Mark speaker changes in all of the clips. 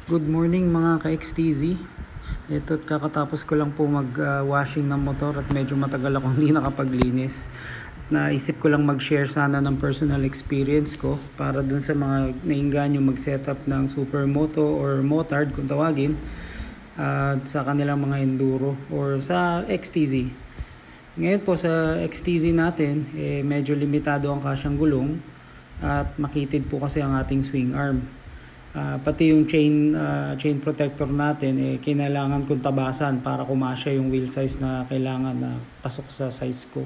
Speaker 1: Good morning mga ka-XTZ. Ito kakatapos ko lang po mag-washing ng motor at medyo matagal ako hindi nakapaglinis. Naisip ko lang mag-share sana ng personal experience ko para dun sa mga nainganyo mag-setup ng supermoto or motard kung tawagin at sa kanilang mga enduro or sa XTZ. Ngayon po sa XTZ natin, medyo limitado ang kasyang gulong at makitid po kasi ang ating swing arm. Pati yung chain protector natin kinailangan kong tabasan para kumasya yung wheel size na kailangan na pasok sa size ko.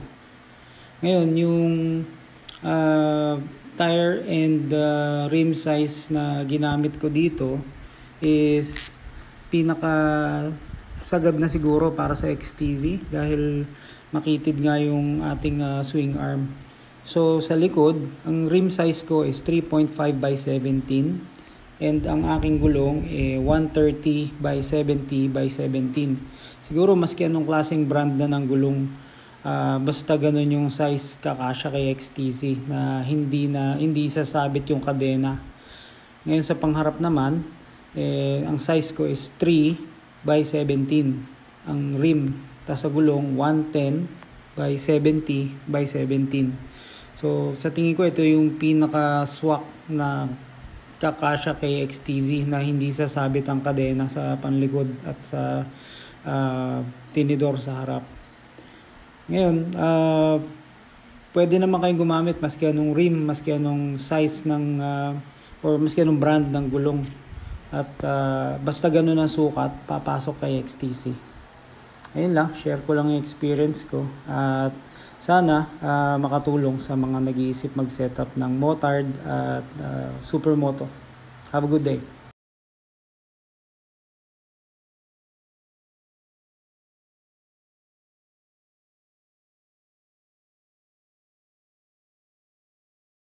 Speaker 1: Ngayon yung tire and rim size na ginamit ko dito is pinaka sagad na siguro para sa XTZ dahil makitid nga yung ating swing arm. So sa likod, ang rim size ko is 3.5 by 17. And ang aking gulong 130 by 70 by 17. Siguro maski anong klaseng brand na ng gulong, basta ganun yung size kakasya kay XTZ na hindi sasabit yung kadena. Ngayon sa pangharap naman, ang size ko is 3 by 17. Ang rim, tas sa gulong 110 by 70 by 17. So sa tingin ko ito yung pinaka-swak na kakasya kay XTZ na hindi sasabit ang kadena sa panlikod at sa tinidor sa harap. Ngayon, pwede naman kayong gumamit maski anong rim, maski anong size ng or maski anong brand ng gulong. At basta ganun ang sukat, papasok kay XTZ. Ayun lang, share ko lang yung experience ko at sana makatulong sa mga nag-iisip mag-setup ng motard at supermoto. Have a good day.